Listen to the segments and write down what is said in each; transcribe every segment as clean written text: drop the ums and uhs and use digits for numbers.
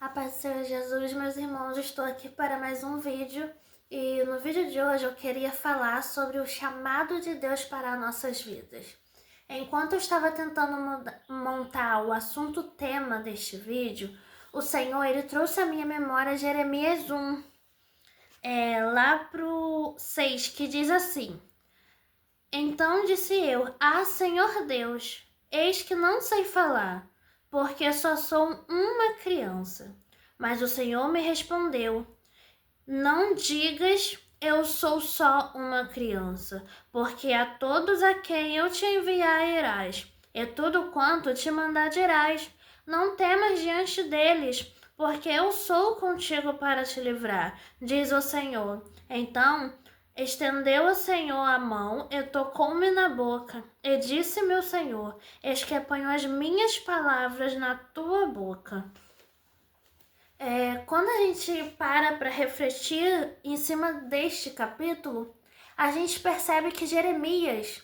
A paz do Senhor Jesus, meus irmãos, estou aqui para mais um vídeo e no vídeo de hoje eu queria falar sobre o chamado de Deus para nossas vidas. Enquanto eu estava tentando montar o assunto tema deste vídeo, o Senhor ele trouxe à minha memória Jeremias 1, lá pro 6, que diz assim: Então disse eu, Senhor Deus, eis que não sei falar, porque só sou uma criança. Mas o Senhor me respondeu: Não digas, eu sou só uma criança, porque a todos a quem eu te enviar irás, e tudo quanto te mandar dirás. Não temas diante deles, porque eu sou contigo para te livrar, diz o Senhor. Então estendeu o Senhor a mão e tocou-me na boca, e disse-me o Senhor: Eis que ponho as minhas palavras na tua boca. Quando a gente para refletir em cima deste capítulo, a gente percebe que Jeremias,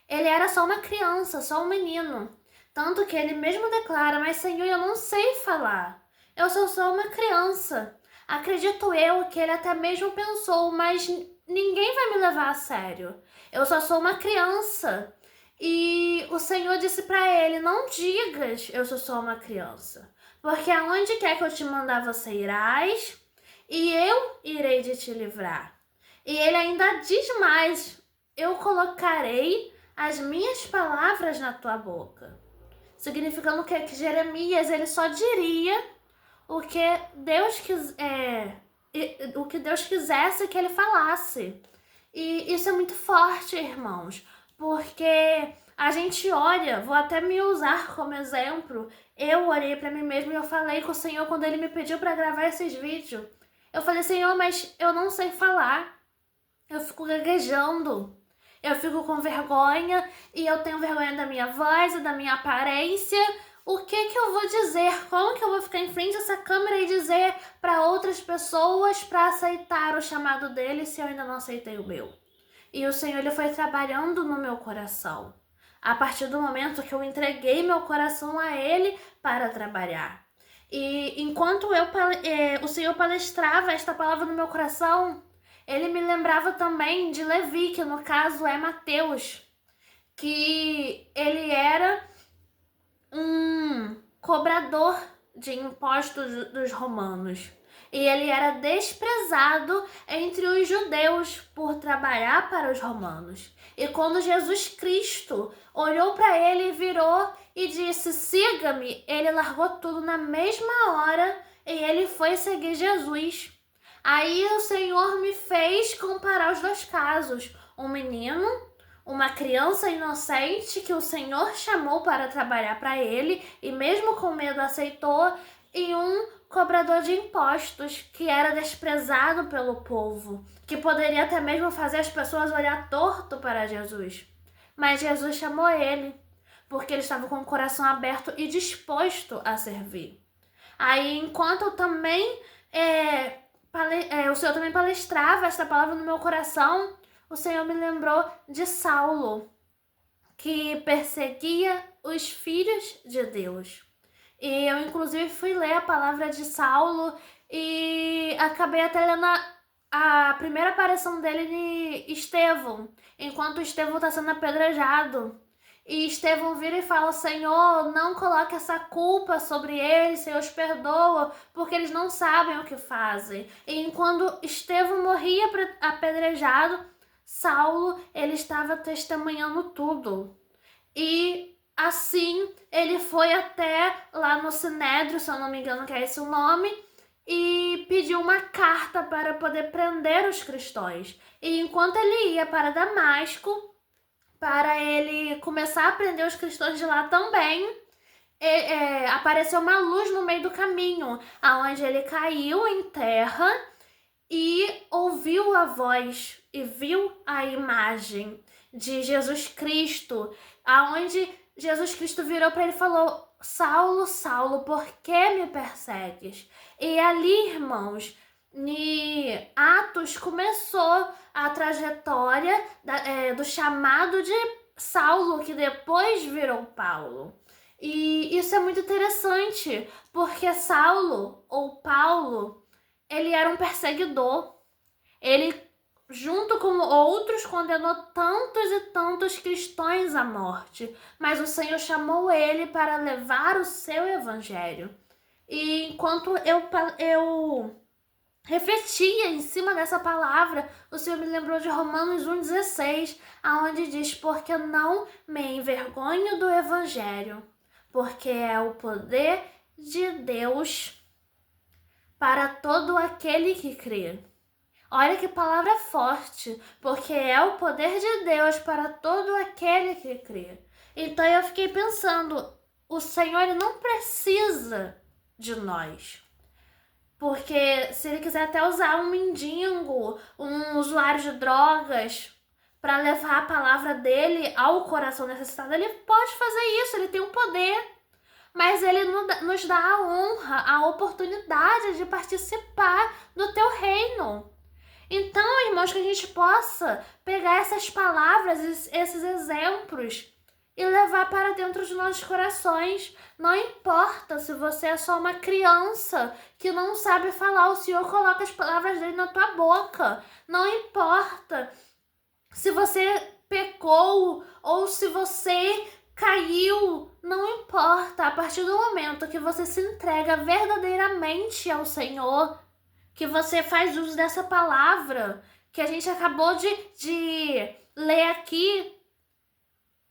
ele era só uma criança, só um menino. Tanto que ele mesmo declara: Mas Senhor, eu não sei falar. Eu sou só uma criança. Acredito eu que ele até mesmo pensou: Mas ninguém vai me levar a sério. Eu só sou uma criança. E o Senhor disse para ele: Não digas, eu sou só uma criança. Porque aonde quer que eu te mandar, você irás, e eu irei de te livrar. E ele ainda diz mais: eu colocarei as minhas palavras na tua boca. Significando que Jeremias ele só diria o que o que Deus quisesse que ele falasse. E isso é muito forte, irmãos, porque a gente olha, vou até me usar como exemplo. Eu olhei para mim mesmo e eu falei com o Senhor quando ele me pediu para gravar esses vídeos. Eu falei: Senhor, mas eu não sei falar. Eu fico gaguejando. Eu fico com vergonha e eu tenho vergonha da minha voz e da minha aparência. O que eu vou dizer? Como que eu vou ficar em frente a essa câmera e dizer para outras pessoas para aceitar o chamado dele se eu ainda não aceitei o meu? E o Senhor ele foi trabalhando no meu coração. A partir do momento que eu entreguei meu coração a Ele para trabalhar. E enquanto o Senhor palestrava esta palavra no meu coração, Ele me lembrava também de Levi, que no caso é Mateus, que ele era um cobrador de impostos dos romanos. E ele era desprezado entre os judeus por trabalhar para os romanos. E quando Jesus Cristo olhou para ele, virou e disse: Siga-me, ele largou tudo na mesma hora e ele foi seguir Jesus. Aí o Senhor me fez comparar os dois casos: um menino, uma criança inocente que o Senhor chamou para trabalhar para ele e mesmo com medo aceitou, e um cobrador de impostos que era desprezado pelo povo, que poderia até mesmo fazer as pessoas olhar torto para Jesus. Mas Jesus chamou ele, porque ele estava com o coração aberto e disposto a servir. Aí, enquanto eu também o Senhor também palestrava essa palavra no meu coração, o Senhor me lembrou de Saulo, que perseguia os filhos de Deus. E eu, inclusive, fui ler a palavra de Saulo e acabei até lendo a primeira aparição dele em Estevão, enquanto Estevão está sendo apedrejado. E Estevão vira e fala: Senhor, não coloque essa culpa sobre eles, Senhor, os perdoa, porque eles não sabem o que fazem. E enquanto Estevão morria apedrejado, Saulo, ele estava testemunhando tudo. E assim, ele foi até lá no Sinédrio, se eu não me engano que é esse o nome, e pediu uma carta para poder prender os cristãos. E enquanto ele ia para Damasco, para ele começar a prender os cristãos de lá também, apareceu uma luz no meio do caminho, aonde ele caiu em terra e ouviu a voz e viu a imagem de Jesus Cristo, aonde Jesus Cristo virou para ele e falou: Saulo, Saulo, por que me persegues? E ali, irmãos, em Atos começou a trajetória do chamado de Saulo, que depois virou Paulo. E isso é muito interessante, porque Saulo, ou Paulo, ele era um perseguidor. Ele, junto com outros, condenou tantos e tantos cristãos à morte, mas o Senhor chamou ele para levar o seu evangelho. E enquanto eu refletia em cima dessa palavra, o Senhor me lembrou de Romanos 1,16, aonde diz: porque não me envergonho do evangelho, porque é o poder de Deus para todo aquele que crê. Olha que palavra forte, porque é o poder de Deus para todo aquele que crê. Então eu fiquei pensando, o Senhor ele não precisa de nós. Porque se ele quiser até usar um mendigo, um usuário de drogas, para levar a palavra dele ao coração necessitado, ele pode fazer isso, ele tem o poder. Mas ele nos dá a honra, a oportunidade de participar do teu reino. Então, irmãos, que a gente possa pegar essas palavras, esses exemplos e levar para dentro de nossos corações. Não importa se você é só uma criança que não sabe falar, o Senhor coloca as palavras dele na tua boca. Não importa se você pecou ou se você caiu, não importa. A partir do momento que você se entrega verdadeiramente ao Senhor, que você faz uso dessa palavra que a gente acabou de ler aqui,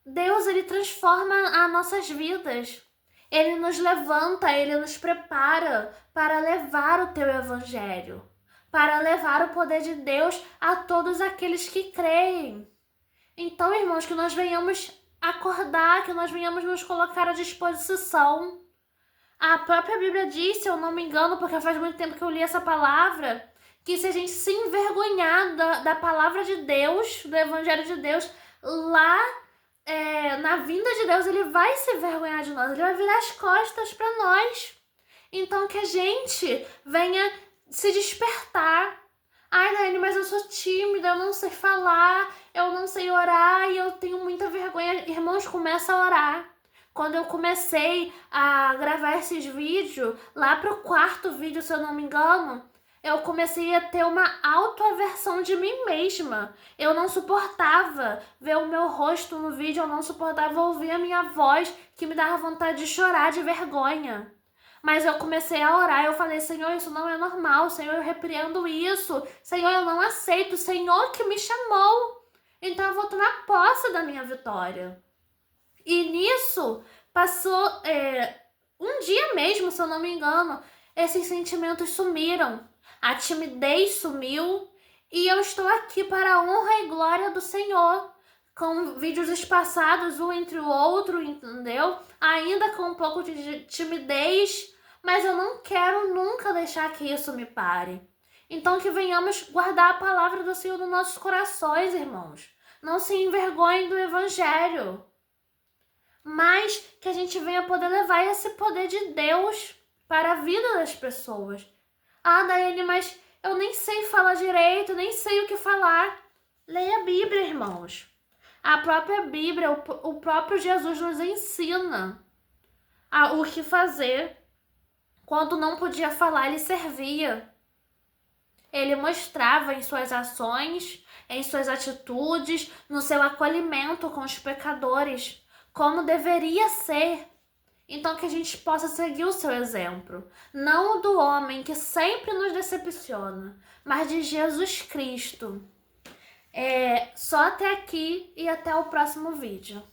Deus ele transforma as nossas vidas. Ele nos levanta, ele nos prepara para levar o teu evangelho, para levar o poder de Deus a todos aqueles que creem. Então, irmãos, que nós venhamos acordar, que nós venhamos nos colocar à disposição. A própria Bíblia diz, se eu não me engano, porque faz muito tempo que eu li essa palavra, que se a gente se envergonhar da palavra de Deus, do Evangelho de Deus, lá na vinda de Deus, ele vai se envergonhar de nós, ele vai virar as costas para nós. Então que a gente venha se despertar. Ai, Daiane, mas eu sou tímida, eu não sei falar, eu não sei orar e eu tenho muita vergonha. Irmãos, começa a orar. Quando eu comecei a gravar esses vídeos, lá pro 4º vídeo, se eu não me engano, eu comecei a ter uma autoaversão de mim mesma. Eu não suportava ver o meu rosto no vídeo, eu não suportava ouvir a minha voz, que me dava vontade de chorar de vergonha. Mas eu comecei a orar, eu falei: Senhor, isso não é normal, Senhor, eu repreendo isso, Senhor, eu não aceito, Senhor que me chamou. Então eu vou tomar posse da minha vitória. E nisso, passou um dia mesmo, se eu não me engano, esses sentimentos sumiram. A timidez sumiu e eu estou aqui para a honra e glória do Senhor. Com vídeos espaçados um entre o outro, entendeu? Ainda com um pouco de timidez, mas eu não quero nunca deixar que isso me pare. Então que venhamos guardar a palavra do Senhor nos nossos corações, irmãos. Não se envergonhem do Evangelho, mas que a gente venha poder levar esse poder de Deus para a vida das pessoas. Ah, Daiane, mas eu nem sei falar direito, nem sei o que falar. Leia a Bíblia, irmãos. A própria Bíblia, o próprio Jesus nos ensina o que fazer. Quando não podia falar, ele servia. Ele mostrava em suas ações, em suas atitudes, no seu acolhimento com os pecadores, como deveria ser. Então que a gente possa seguir o seu exemplo, não o do homem que sempre nos decepciona, mas de Jesus Cristo. Só até aqui e até o próximo vídeo.